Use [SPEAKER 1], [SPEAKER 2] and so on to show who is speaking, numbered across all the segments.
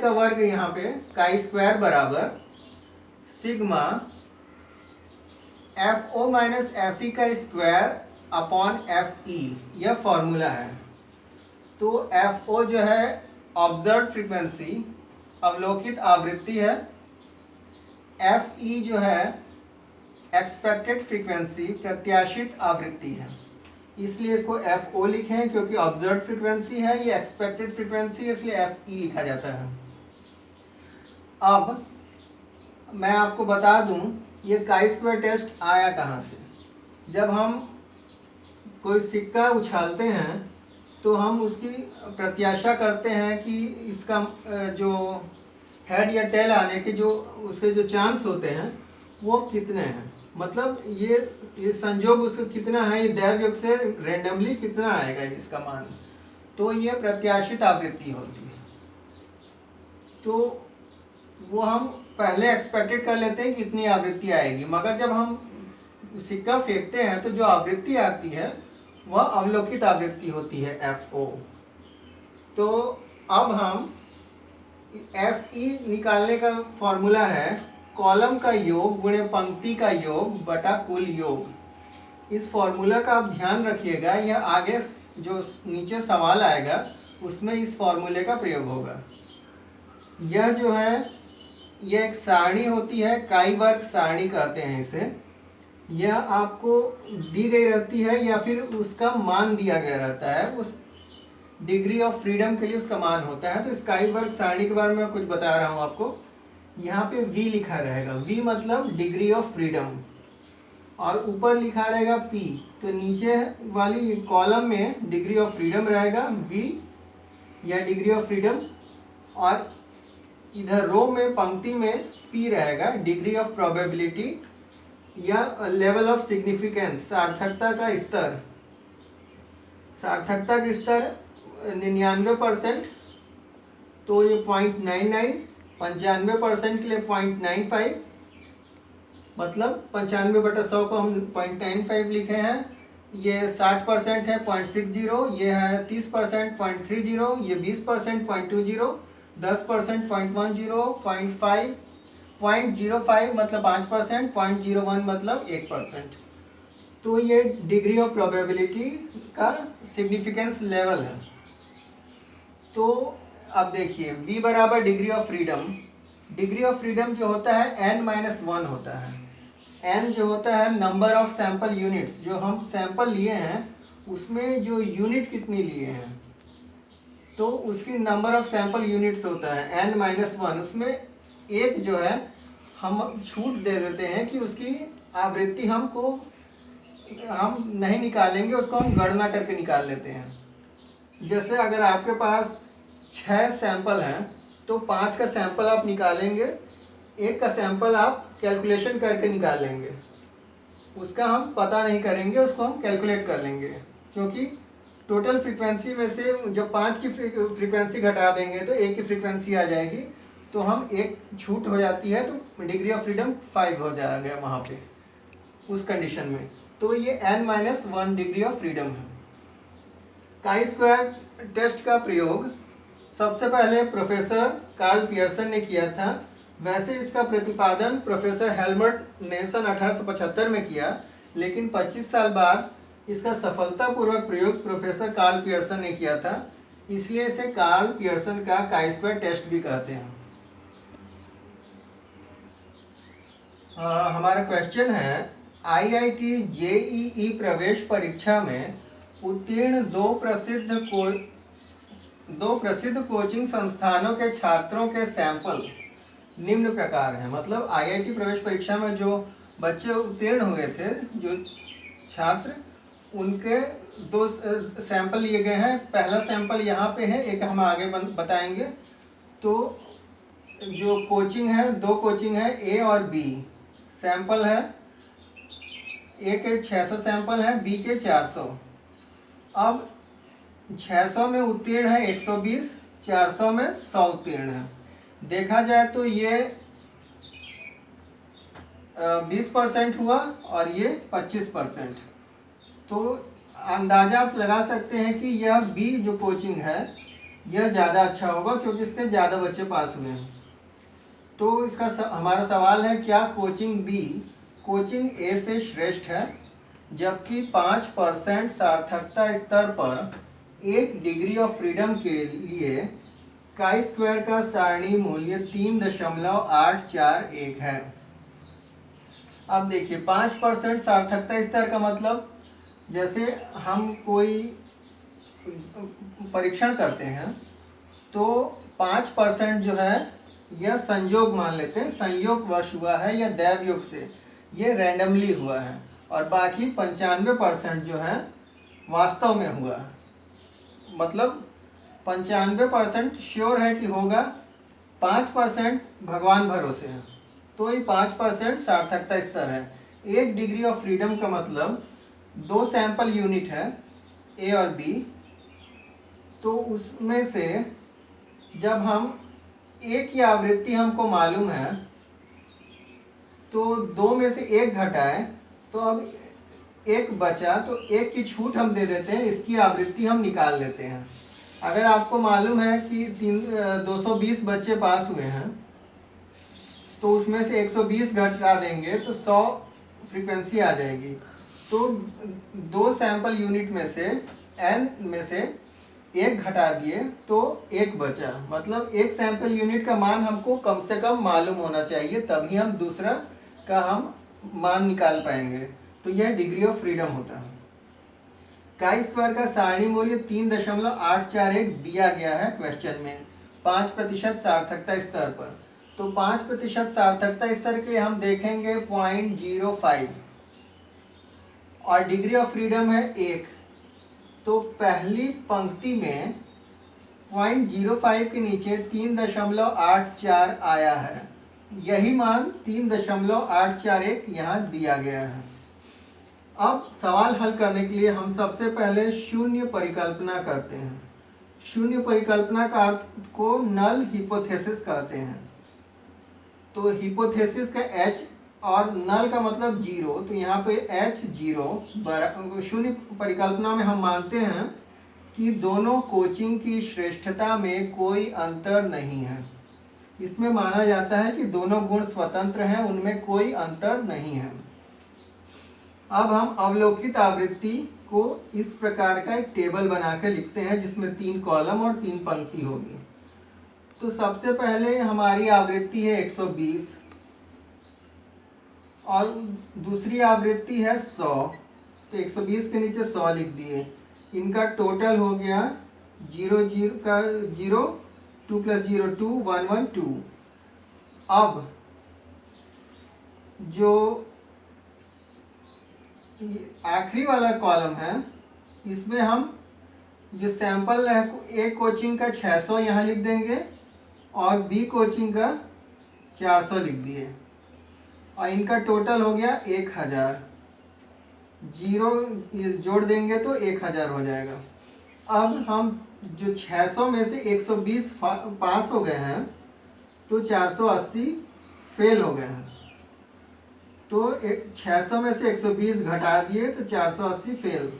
[SPEAKER 1] का वर्ग यहाँ पे काई स्क्वायर बराबर sigma F O minus F E का स्क्वायर अपॉन एफ ई, यह फॉर्मूला है। तो एफ ओ जो है ऑब्जर्व फ्रीक्वेंसी, अवलोकित आवृत्ति है। एफ ई जो है एक्सपेक्टेड फ्रीक्वेंसी, प्रत्याशित आवृत्ति है। इसलिए इसको एफ ओ लिखे हैं क्योंकि ऑब्जर्व फ्रीक्वेंसी है, ये एक्सपेक्टेड फ्रीक्वेंसी है, इसलिए एफ ई लिखा जाता है। अब मैं आपको बता दूं ये काई स्क्वायर टेस्ट आया कहाँ से। जब हम कोई सिक्का उछालते हैं तो हम उसकी प्रत्याशा करते हैं कि इसका जो हेड या टेल आने के जो उसके जो चांस होते हैं वो कितने हैं, मतलब ये संजोग उसका कितना है, ये दैवयोग से रेंडमली कितना आएगा इसका मान, तो ये प्रत्याशित आवृत्ति होती है। तो वो हम पहले एक्सपेक्टेड कर लेते हैं कि इतनी आवृत्ति आएगी, मगर जब हम सिक्का फेंकते हैं तो जो आवृत्ति आती है वह अवलोकित आवृत्ति होती है, एफ ओ। तो अब हम एफ ई निकालने का फॉर्मूला है कॉलम का योग गुणे पंक्ति का योग बटा कुल योग। इस फॉर्मूला का आप ध्यान रखिएगा, यह आगे जो नीचे सवाल आएगा उसमें इस फॉर्मूले का प्रयोग होगा। यह जो है यह एक सारणी होती है, काई वर्ग सारणी कहते हैं इसे। यह आपको दी गई रहती है या फिर उसका मान दिया गया रहता है, उस डिग्री ऑफ फ्रीडम के लिए उसका मान होता है। तो इस काई वर्ग सारणी के बारे में मैं कुछ बता रहा हूँ आपको। यहाँ पे V लिखा रहेगा, V मतलब डिग्री ऑफ फ्रीडम, और ऊपर लिखा रहेगा P। तो नीचे वाली कॉलम में डिग्री ऑफ फ्रीडम रहेगा V या डिग्री ऑफ फ्रीडम, और इधर रो में पंक्ति में P रहेगा डिग्री ऑफ प्रोबेबिलिटी या लेवल ऑफ सिग्निफिकेंस, सार्थकता का स्तर। सार्थकता का स्तर 99%, तो ये 0.99, 95% के लिए 0.95, मतलब 95/100 को हम 0.95 लिखे हैं। ये 60% है 0.60, ये है 30% 0.30, ये 20% 0.20, 10% 0.10, 0.05 मतलब 5%, 0.01 मतलब 1%। तो ये डिग्री ऑफ प्रोबेबिलिटी का सिग्निफिकेंस लेवल है। तो अब देखिए V बराबर degree of freedom. Degree of freedom जो होता है n-1 होता है। n जो होता है नंबर ऑफ सैंपल यूनिट्स, जो हम सैंपल लिए हैं उसमें जो यूनिट कितनी लिए हैं, तो उसकी नंबर ऑफ सैंपल यूनिट्स होता है n-1। उसमें एक जो है हम छूट दे देते हैं कि उसकी आवृत्ति हम नहीं निकालेंगे, उसको हम गणना करके निकाल लेते हैं। जैसे अगर आपके पास 6 सैंपल हैं तो 5 का सैंपल आप निकालेंगे, 1 का सैंपल आप कैलकुलेशन करके निकाल लेंगे। उसका हम पता नहीं करेंगे, उसको हम कैलकुलेट कर लेंगे, क्योंकि टोटल फ्रीक्वेंसी में से जब 5 की फ्रीक्वेंसी घटा देंगे तो 1 की फ्रीक्वेंसी आ जाएगी, तो हम एक छूट हो जाती है, तो डिग्री ऑफ फ्रीडम 5 हो जाएगा वहाँ पे उस कंडीशन में। तो ये n-1 डिग्री ऑफ फ्रीडम है। काई स्क्वायर टेस्ट का प्रयोग सबसे पहले प्रोफेसर कार्ल पियर्सन ने किया था। वैसे इसका प्रतिपादन प्रोफेसर हेल्मट ने सन 1875 में किया, लेकिन 25 साल बाद इसका सफलतापूर्वक प्रयोग प्रोफेसर कार्ल पियर्सन ने किया था, इसलिए इसे कार्ल पियर्सन का काई स्क्वायर टेस्ट भी कहते हैं। हमारा क्वेश्चन है IIT JEE प्रवेश परीक्षा में उत्तीर्ण दो प्रसिद्ध कोचिंग संस्थानों के छात्रों के सैंपल निम्न प्रकार हैं। मतलब IIT प्रवेश परीक्षा में जो बच्चे उत्तीर्ण हुए थे, जो छात्र, उनके 2 सैंपल लिए गए हैं। पहला सैंपल यहाँ पे है, एक हम आगे बताएंगे। तो जो कोचिंग है, 2 कोचिंग है, A और B सैंपल है। A के 600 सैंपल हैं, B के 400। अब 600 में उत्तीर्ण है 120, 400 में 100 उत्तीर्ण है। देखा जाए तो ये 20% हुआ और ये 25%। तो अंदाजा आप लगा सकते हैं कि यह B जो कोचिंग है यह ज़्यादा अच्छा होगा क्योंकि इसके ज़्यादा बच्चे पास हुए हैं। तो इसका हमारा सवाल है, क्या कोचिंग बी कोचिंग ए से श्रेष्ठ है? जबकि 5% सार्थकता स्तर पर 1 डिग्री ऑफ फ्रीडम के लिए काई स्क्वायर का सारणी मूल्य 3.841 है। अब देखिए 5% सार्थकता स्तर का मतलब, जैसे हम कोई परीक्षण करते हैं तो 5% जो है यह संयोग मान लेते हैं, संयोगवश हुआ है या दैव योग से, ये रैंडमली हुआ है, और बाकी 95% जो है वास्तव में हुआ है। मतलब 95% श्योर है कि होगा, 5% भगवान भरोसे है। तो ये 5% सार्थकता स्तर है। 1 डिग्री ऑफ फ्रीडम का मतलब 2 सैंपल यूनिट है ए और बी, तो उसमें से जब हम एक की आवृत्ति हमको मालूम है तो 2 में से 1 घटाए तो अब 1 बचा, तो 1 की छूट हम दे देते हैं, इसकी आवृत्ति हम निकाल लेते हैं। अगर आपको मालूम है कि 220 बच्चे पास हुए हैं तो उसमें से 120 घटा देंगे तो 100 फ्रीक्वेंसी आ जाएगी। तो 2 सैंपल यूनिट में से n में से 1 घटा दिए तो 1 बचा। मतलब 1 सैंपल यूनिट का मान हमको कम से कम मालूम होना चाहिए, तभी हम दूसरा का हम मान निकाल पाएंगे। तो यह डिग्री ऑफ फ्रीडम होता है। काई स्क्वायर का सारणी मूल्य 3.841 दिया गया है क्वेश्चन में 5% सार्थकता स्तर पर। तो 5% सार्थकता स्तर के हम देखेंगे 0.05 और डिग्री ऑफ फ्रीडम है 1। तो पहली पंक्ति में 0.05 के नीचे 3.84 आया है, यही मान 3.841 यहाँ दिया गया है। अब सवाल हल करने के लिए हम सबसे पहले शून्य परिकल्पना करते हैं। शून्य परिकल्पना का अर्थ को नल हिपोथेसिस कहते हैं। तो हिपोथेसिस का H और नल का मतलब 0, तो यहाँ पे H 0। शून्य परिकल्पना में हम मानते हैं कि दोनों कोचिंग की श्रेष्ठता में कोई अंतर नहीं है। इसमें माना जाता है कि दोनों गुण स्वतंत्र हैं, उनमें कोई अंतर नहीं है। अब हम अवलोकित आवृत्ति को इस प्रकार का एक टेबल बनाकर लिखते हैं जिसमें 3 कॉलम और 3 पंक्ति होगी। तो सबसे पहले हमारी आवृत्ति है 120 और दूसरी आवृत्ति है 100। तो 120 के नीचे 100 लिख दिए। इनका टोटल हो गया 0 0 का 0, 2 + 0 2, 1 1 2। अब जो आखिरी वाला कॉलम है इसमें हम जो सैंपल है ए कोचिंग का 600 यहाँ लिख देंगे और बी कोचिंग का 400 लिख दिए और इनका टोटल हो गया 1000। 0 जोड़ देंगे तो 1000 हो जाएगा। अब हम जो 600 में से 120 पास हो गए हैं तो 480 फेल हो गए हैं। तो 600 में से 120 घटा दिए तो 480 फेल।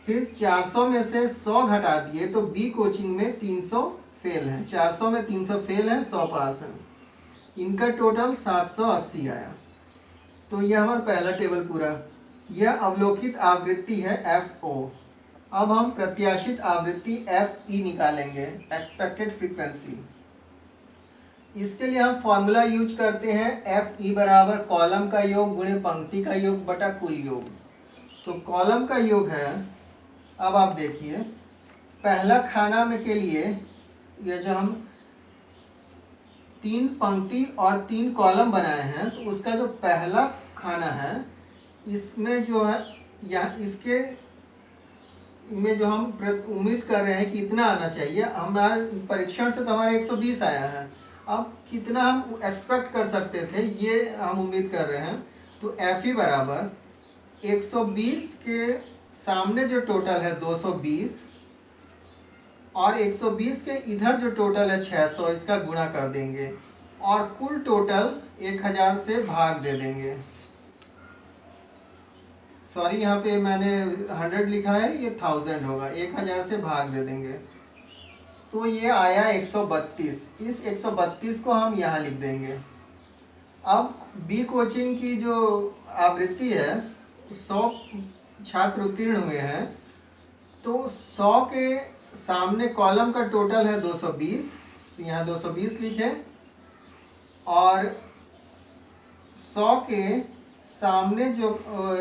[SPEAKER 1] फिर 400 में से 100 घटा दिए तो बी कोचिंग में 300 फेल हैं। 400 में 300 फेल हैं, 100 पास हैं। इनका टोटल 780 आया। तो यह हमारा पहला टेबल पूरा। यह अवलोकित आवृत्ति है FO। अब हम प्रत्याशित आवृत्ति FE निकालेंगे, एक्सपेक्टेड फ्रीक्वेंसी। इसके लिए हम फॉर्मूला यूज करते हैं FE बराबर कॉलम का योग गुणे पंक्ति का योग बटा कुल योग। तो कॉलम का योग है, अब आप देखिए पहला खाना में के लिए ये जो हम 3 पंक्ति और 3 कॉलम बनाए हैं तो उसका जो पहला खाना है इसमें जो है या इसके में जो हम उम्मीद कर रहे हैं कि इतना आना चाहिए। हमारे परीक्षण से तो हमारा 120 आया है, अब कितना हम एक्सपेक्ट कर सकते थे ये हम उम्मीद कर रहे हैं। तो FE बराबर 120 के सामने जो टोटल है 220 और 120 के इधर जो टोटल है 600, इसका गुणा कर देंगे और कुल टोटल 1000 से भाग दे देंगे। सॉरी यहाँ पे मैंने 100 लिखा है, ये 1000 होगा, 1000 से भाग दे देंगे। तो ये आया 132। इस 132 को हम यहाँ लिख देंगे। अब बी कोचिंग की जो आवृत्ति है 100 छात्र उत्तीर्ण हुए हैं, तो 100 के सामने कॉलम का टोटल है 220, तो यहाँ 220 लिखें, और 100 के सामने जो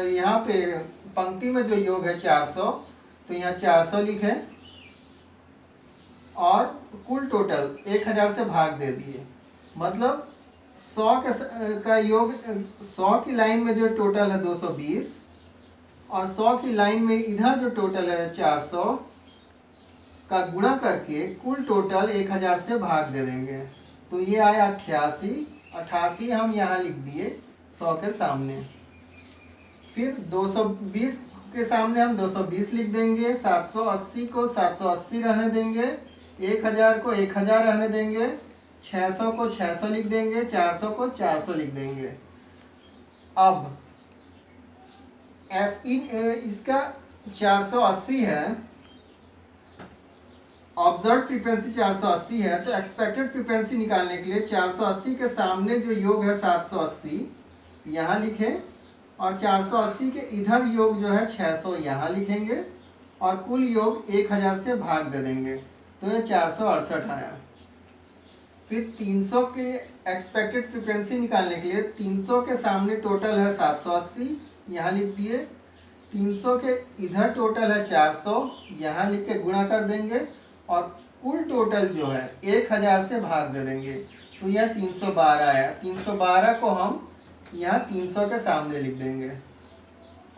[SPEAKER 1] यहाँ पे पंक्ति में जो योग है 400, तो यहाँ 400 लिखें, और कुल टोटल 1000 से भाग दे दिए। मतलब 100 का योग 100 की लाइन में जो टोटल है 220, और 100 की लाइन में इधर जो टोटल है 400 का गुणा करके कुल टोटल 1000 से भाग दे देंगे। तो ये आया 88। 88 हम यहाँ लिख दिए 100 के सामने। फिर 220 के सामने हम 220 लिख देंगे, 780 को 780 रहने देंगे, 1000 को 1000 रहने देंगे, 600 को 600 लिख देंगे, 400 को 400 लिख देंगे। अब एफ इसका 480 है, ऑब्जर्व फ्रीक्वेंसी 480 है, तो एक्सपेक्टेड फ्रीक्वेंसी निकालने के लिए 480 के सामने जो योग है 780 यहाँ लिखें, और 480 के इधर योग जो है 600 यहाँ लिखेंगे, और कुल योग 1000 से भाग दे देंगे, तो ये 468 आया। फिर 300 के एक्सपेक्टेड फ्रीक्वेंसी निकालने के लिए 300 के सामने टोटल है 780 यहाँ लिख दिए, 300 के इधर टोटल है 400 यहाँ लिख के गुणा कर देंगे, और कुल टोटल जो है 1000 से भाग दे देंगे, तो यह 312 आया। 312 को हम यहाँ 300 के सामने लिख देंगे,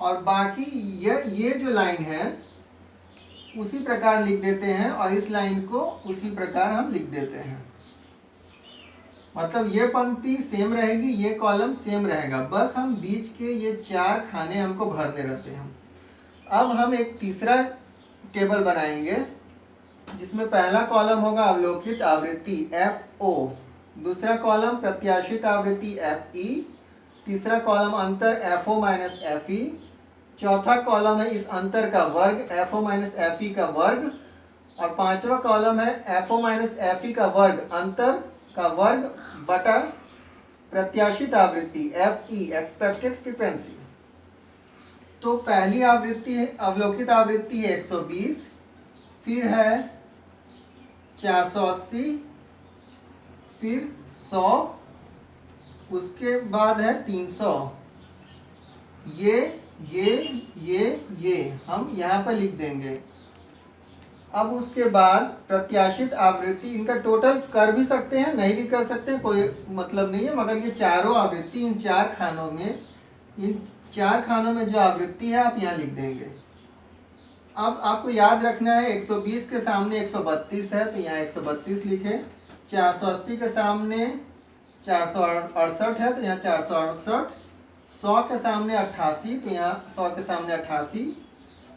[SPEAKER 1] और बाकी ये जो लाइन है उसी प्रकार लिख देते हैं, और इस लाइन को उसी प्रकार हम लिख देते हैं। मतलब ये पंक्ति सेम रहेगी, ये कॉलम सेम रहेगा, बस हम बीच के ये 4 खाने हमको भरने रहते हैं। अब हम एक तीसरा टेबल बनाएंगे, जिसमें पहला कॉलम होगा अवलोकित आवृत्ति FO, दूसरा कॉलम प्रत्याशित आवृत्ति FE, तीसरा कॉलम अंतर FO माइनस FE, चौथा कॉलम है इस अंतर का वर्ग FO माइनस FE का वर्ग, और पांचवा कॉलम है FO माइनस FE का वर्ग अंतर का वर्ग बटा प्रत्याशित आवृत्ति FE एक्सपेक्टेड फ्रीक्वेंसी। तो पहली आवृत्ति अवलोकित आवृत्ति है 120, फिर है 480, फिर 100, उसके बाद है 300। ये हम यहाँ पर लिख देंगे। अब उसके बाद प्रत्याशित आवृत्ति, इनका टोटल कर भी सकते हैं नहीं भी कर सकते हैं, कोई मतलब नहीं है, मगर ये चारों आवृत्ति इन 4 खानों में जो आवृत्ति है आप यहाँ लिख देंगे। अब आपको याद रखना है 120 के सामने 132 है, तो यहाँ 132 लिखे, 480 के सामने 468 है, तो यहाँ 468, 100 के सामने 88, तो यहाँ 100 के सामने 88,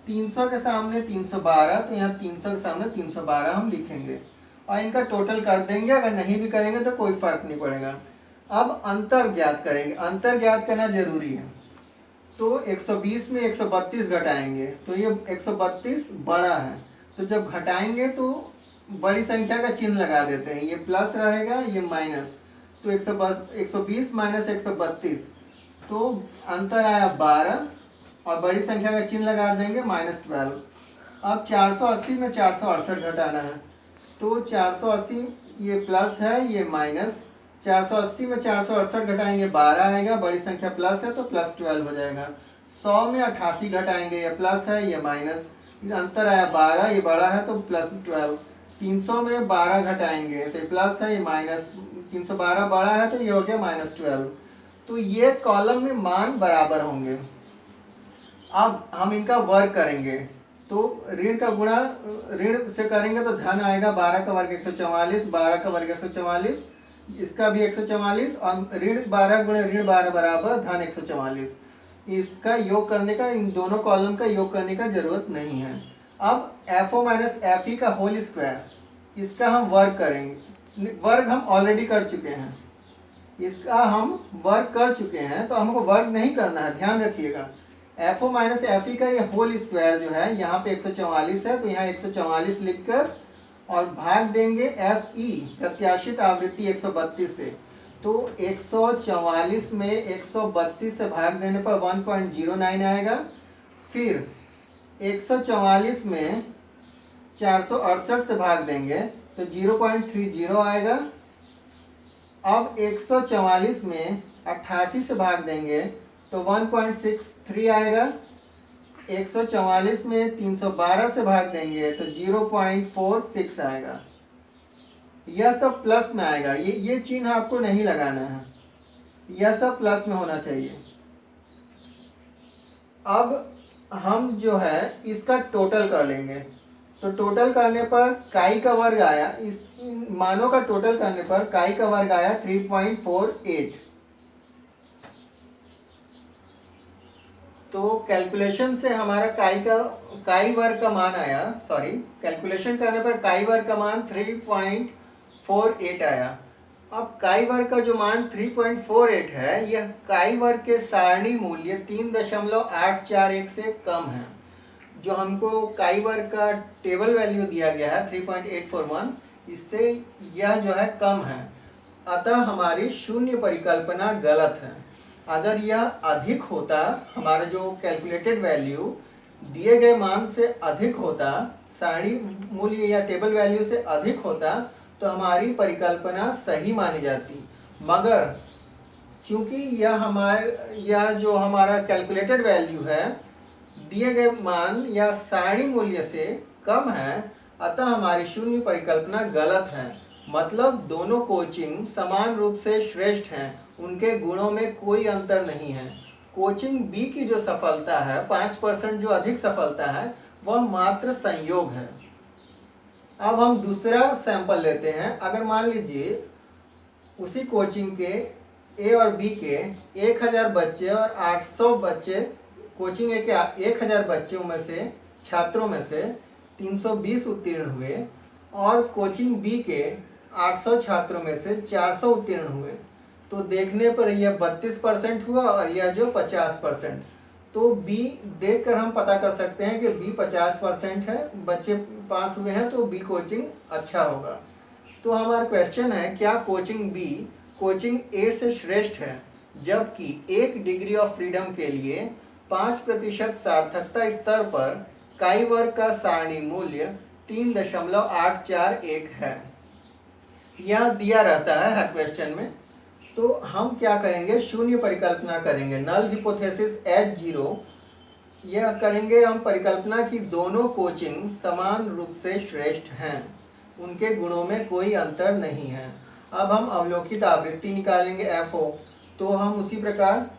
[SPEAKER 1] 300 के सामने 312, तो यहाँ 300 के सामने 312 हम लिखेंगे, और इनका टोटल कर देंगे। अगर नहीं भी करेंगे तो कोई फर्क नहीं पड़ेगा। अब अंतर ज्ञात करेंगे, अंतर ज्ञात करना जरूरी है। तो 120 में 132 घटाएंगे, तो ये 132 बड़ा है, तो जब घटाएंगे तो बड़ी संख्या का चिन्ह लगा देते हैं, ये प्लस रहेगा ये माइनस, तो 120 माइनस 132, तो अंतर आया 12, और बड़ी संख्या का चिन्ह लगा देंगे -12। अब 480 में 468 घटाना है, तो 480 ये प्लस है ये माइनस, 480 में 468 घटाएंगे 12 आएगा, बड़ी संख्या प्लस है तो +12 हो जाएगा। 100 में 88 घटाएंगे, ये प्लस है ये माइनस, अंतर आया 12, ये बड़ा है तो +12। 300 में 12 घटाएंगे तो ये प्लस है ये माइनस, 312 बड़ा है तो ये हो गया -12। तो ये कॉलम में मान बराबर होंगे। अब हम इनका वर्ग करेंगे, तो ऋण का गुणा ऋण से करेंगे तो धन आएगा, 12 का वर्ग 144, 12 का वर्ग 144, इसका भी 144, और ऋण 12 गुणे ऋण 12 बराबर धन 144। इसका योग करने का, इन दोनों कॉलम का योग करने का जरूरत नहीं है। अब FO माइनस FE का होल स्क्वायर, इसका हम वर्ग करेंगे। वर्ग हम ऑलरेडी कर चुके हैं, इसका हम वर्ग कर चुके हैं, तो हमको वर्ग नहीं करना है, ध्यान रखिएगा। FO माइनस FE का ये होल स्क्वायर जो है यहाँ पे 144 है, तो यहाँ 144 लिखकर और भाग देंगे एफ ई प्रत्याशित आवृत्ति 132 से। तो 144 में 132 से भाग देने पर 1.09 आएगा। फिर 144 में 468 से भाग देंगे तो 0.30 आएगा। अब 144 में 88 से भाग देंगे तो 1.63 आएगा। 144 में 312 से भाग देंगे तो 0.46 आएगा। यह सब प्लस में आएगा, ये चिन्ह आपको नहीं लगाना है, यह सब प्लस में होना चाहिए। अब हम जो है इसका टोटल कर लेंगे। तो टोटल करने पर काई का वर्ग आया, इस मानों का टोटल करने पर काई का वर्ग आया 3.48। तो कैलकुलेशन से हमारा काई वर्ग का मान आया, सॉरी, कैलकुलेशन करने पर काई वर्ग का मान 3.48 आया। अब काई वर्ग का जो मान 3.48 है, यह काई वर्ग के सारणी मूल्य 3.841 से कम है। जो हमको काई वर्ग का टेबल वैल्यू दिया गया है 3.841, इससे यह जो है कम है। अतः हमारी शून्य परिकल्पना गलत है। अगर यह अधिक होता, हमारा जो कैलकुलेटेड वैल्यू दिए गए मान से अधिक होता, सारणी मूल्य या टेबल वैल्यू से अधिक होता, तो हमारी परिकल्पना सही मानी जाती। मगर चूंकि यह जो हमारा कैलकुलेटेड वैल्यू है दिए गए मान या सारणी मूल्य से कम है, अतः हमारी शून्य परिकल्पना गलत है। मतलब दोनों कोचिंग समान रूप से श्रेष्ठ हैं, उनके गुणों में कोई अंतर नहीं है। कोचिंग बी की जो सफलता है 5% जो अधिक सफलता है, वह मात्र संयोग है। अब हम दूसरा सैंपल लेते हैं। अगर मान लीजिए उसी कोचिंग के ए और बी के 1000 बच्चे और 800 बच्चे, कोचिंग ए के 1000 बच्चों में से, छात्रों में से 320 उत्तीर्ण हुए और कोचिंग बी के 800 छात्रों में से 400 उत्तीर्ण हुए। तो देखने पर यह 32% हुआ और यह जो 50%। तो बी देखकर हम पता कर सकते हैं कि बी 50% है, बच्चे पास हुए हैं, तो बी कोचिंग अच्छा होगा। तो हमारा क्वेश्चन है, क्या कोचिंग बी कोचिंग ए से श्रेष्ठ है, जबकि 1 डिग्री ऑफ फ्रीडम के लिए 5% सार्थकता स्तर पर काई वर्ग का सारणी मूल्य 3.841 है। यह दिया रहता है हर क्वेश्चन में। तो हम क्या करेंगे, शून्य परिकल्पना करेंगे, नल हिपोथेसिस H0। यह करेंगे हम परिकल्पना की दोनों कोचिंग समान रूप से श्रेष्ठ हैं, उनके गुणों में कोई अंतर नहीं है। अब हम अवलोकित आवृत्ति निकालेंगे FO। तो हम उसी प्रकार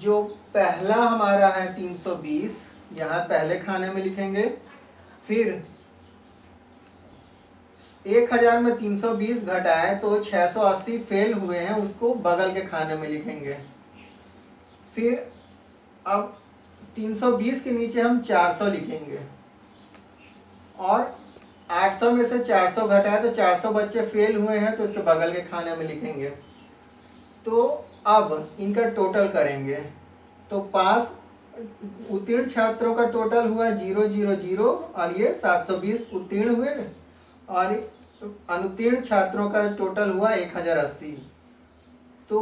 [SPEAKER 1] जो पहला हमारा है 320, यहाँ पहले खाने में लिखेंगे। फिर 1000 में 320 घटाए तो 680 फेल हुए हैं, उसको बगल के खाने में लिखेंगे। फिर अब 320 के नीचे हम 400 लिखेंगे और 800 में से 400 घटाए तो 400 बच्चे फेल हुए हैं, तो इसके बगल के खाने में लिखेंगे। तो अब इनका टोटल करेंगे तो पास उत्तीर्ण छात्रों का टोटल हुआ 000 और ये 720 उत्तीर्ण हुए और अनुत्तीर्ण छात्रों का टोटल हुआ 1080। तो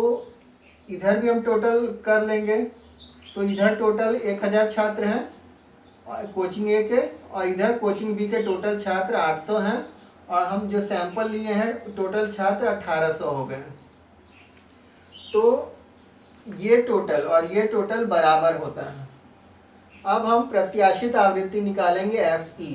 [SPEAKER 1] इधर भी हम टोटल कर लेंगे। तो इधर टोटल 1000 छात्र हैं कोचिंग ए के, और इधर कोचिंग बी के टोटल छात्र 800 हैं, और हम जो सैंपल लिए हैं टोटल छात्र 1800 हो गए। तो ये टोटल और ये टोटल बराबर होता है। अब हम प्रत्याशित आवृत्ति निकालेंगे FE।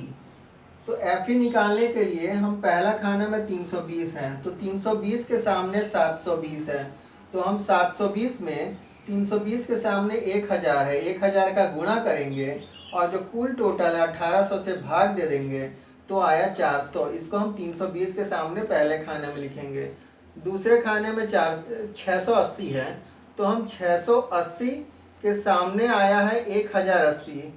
[SPEAKER 1] तो FE निकालने के लिए हम पहला खाना में 320 है, तो 320 के सामने 720 है, तो हम 720 में 320 के सामने 1000 है, 1000 का गुणा करेंगे और जो कुल टोटल है 1800 से भाग दे देंगे तो आया 400। इसको हम 320 के सामने पहले खाने में लिखेंगे। दूसरे खाने में 680 है, तो हम 680 के सामने आया है 1080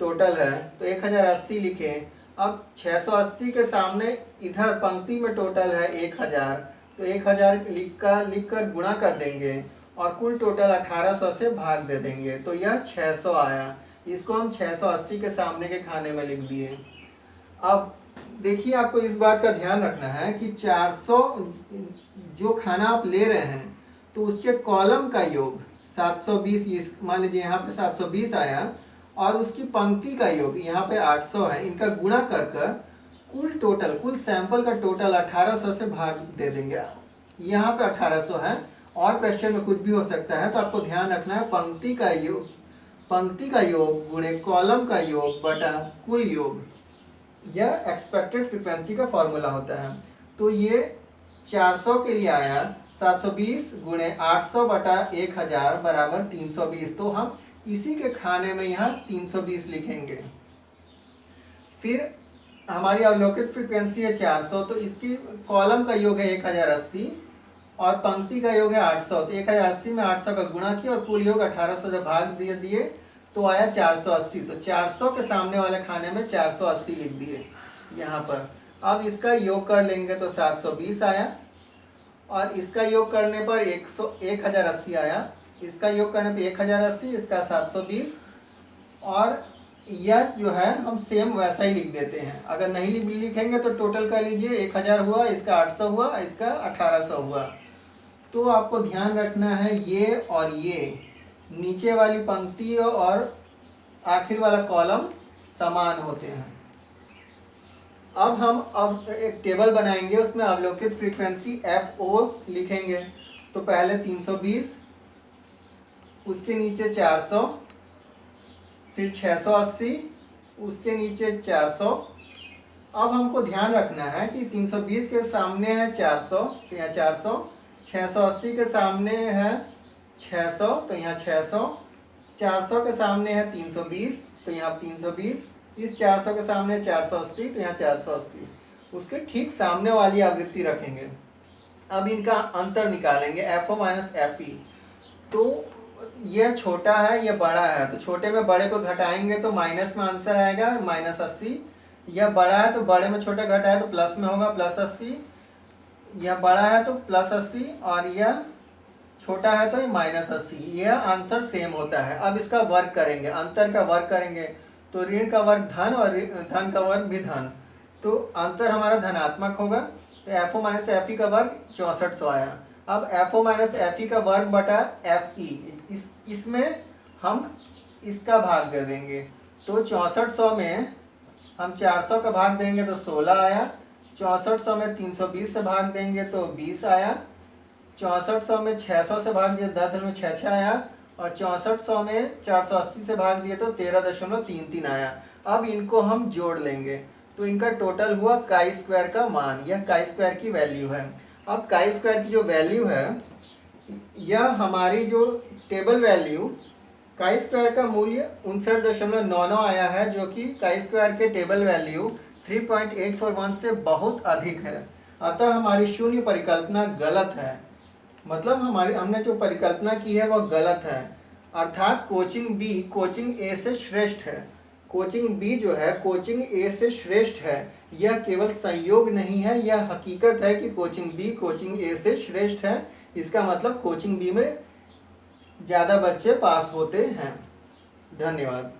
[SPEAKER 1] टोटल है, तो 1080 लिखें। अब 680 के सामने इधर पंक्ति में टोटल है 1000, तो 1000 लिखकर गुणा कर देंगे और कुल टोटल 1800 से भाग दे देंगे, तो यह 600 आया। इसको हम 680 के सामने के खाने में लिख दिए। अब देखिए, आपको इस बात का ध्यान रखना है कि 400 जो खाना आप ले रहे हैं तो उसके कॉलम का योग 720, इस मान लीजिए यहाँ पे 720 आया, और उसकी पंक्ति का योग यहाँ पे 800 है, इनका गुणा कर कर कुल सैंपल का टोटल 1800 से भाग दे देंगे। यहाँ पे 1800 है, और क्वेश्चन में कुछ भी हो सकता है, तो आपको ध्यान रखना है पंक्ति का योग गुणे कॉलम का योग बटा कुल योग, यह एक्सपेक्टेड फ्रीक्वेंसी का फॉर्मूला होता है। तो ये 400 के लिए आया 720 गुणे 800 बटा 1000 बराबर 320, तो हम इसी के खाने में यहाँ 320 लिखेंगे। फिर हमारी अवलोकित फ्रीक्वेंसी है 400, तो इसकी कॉलम का योग है 1080 और पंक्ति का योग है 800, तो 1080 में 800 का गुणा किया और कुल योग 1800 से भाग दिए तो आया 480। तो 400 के सामने वाले खाने में 480 लिख दिए यहाँ पर। अब इसका योग कर लेंगे तो 720 आया, और इसका योग करने पर 1080 आया, इसका योग करने पर 1080, इसका 720, और यह जो है हम सेम वैसा ही लिख देते हैं। अगर नहीं लिखेंगे तो टोटल कर लीजिए, 1000 हुआ, इसका 800 हुआ, इसका 1800 हुआ। तो आपको ध्यान रखना है ये और ये नीचे वाली पंक्ति और आखिर वाला कॉलम समान होते हैं। अब हम एक टेबल बनाएंगे, उसमें अवलोकित फ्रीक्वेंसी FO लिखेंगे। तो पहले 320, उसके नीचे 400, फिर 680, उसके नीचे 400। अब हमको ध्यान रखना है कि 320 के सामने है 400, तो यहाँ 400, 680 के सामने है 600, तो यहाँ 600, 400 के सामने है 320, तो यहाँ 320, इस 400 के सामने 480, तो यहाँ 480, उसके ठीक सामने वाली आवृत्ति रखेंगे। अब इनका अंतर निकालेंगे, FO माइनस FE। तो यह छोटा है, यह बड़ा है, तो छोटे में बड़े को घटाएंगे तो माइनस में आंसर आएगा -80। यह बड़ा है तो बड़े में छोटा घटा है तो प्लस में होगा +80। यह बड़ा है तो +80, और यह छोटा है तो -80। यह आंसर सेम होता है। अब इसका वर्ग करेंगे, अंतर का वर्ग करेंगे, तो ऋण का वर्ग धन और धन का वर्ग भी धन, तो अंतर हमारा धनात्मक होगा। तो FO माइनस FE का वर्ग 6400 आया। अब FO माइनस FE का वर्ग बटा FE, इसमें हम इसका भाग दे देंगे। तो 6400 में हम 400 का भाग देंगे तो 16 आया, 6400 में 320 से भाग देंगे तो 20 आया, 6400 में 600 से भाग दिए 10 आया, और 6400 में 480 से भाग दिए तो 13.33 आया। अब इनको हम जोड़ लेंगे तो इनका टोटल हुआ काई स्क्वायर का मान, यह काई स्क्वायर की वैल्यू है। अब काई स्क्वायर की जो वैल्यू है, यह हमारी जो टेबल वैल्यू काई स्क्वायर का मूल्य 59.99 आया है, जो कि काई स्क्वायर के टेबल वैल्यू 3.841 से बहुत अधिक है। अतः हमारी शून्य परिकल्पना गलत है, मतलब हमने जो परिकल्पना की है वह गलत है। अर्थात कोचिंग बी कोचिंग ए से श्रेष्ठ है। कोचिंग बी जो है कोचिंग ए से श्रेष्ठ है। यह केवल संयोग नहीं है, यह हकीकत है कि कोचिंग बी कोचिंग ए से श्रेष्ठ है। इसका मतलब कोचिंग बी में ज़्यादा बच्चे पास होते हैं। धन्यवाद।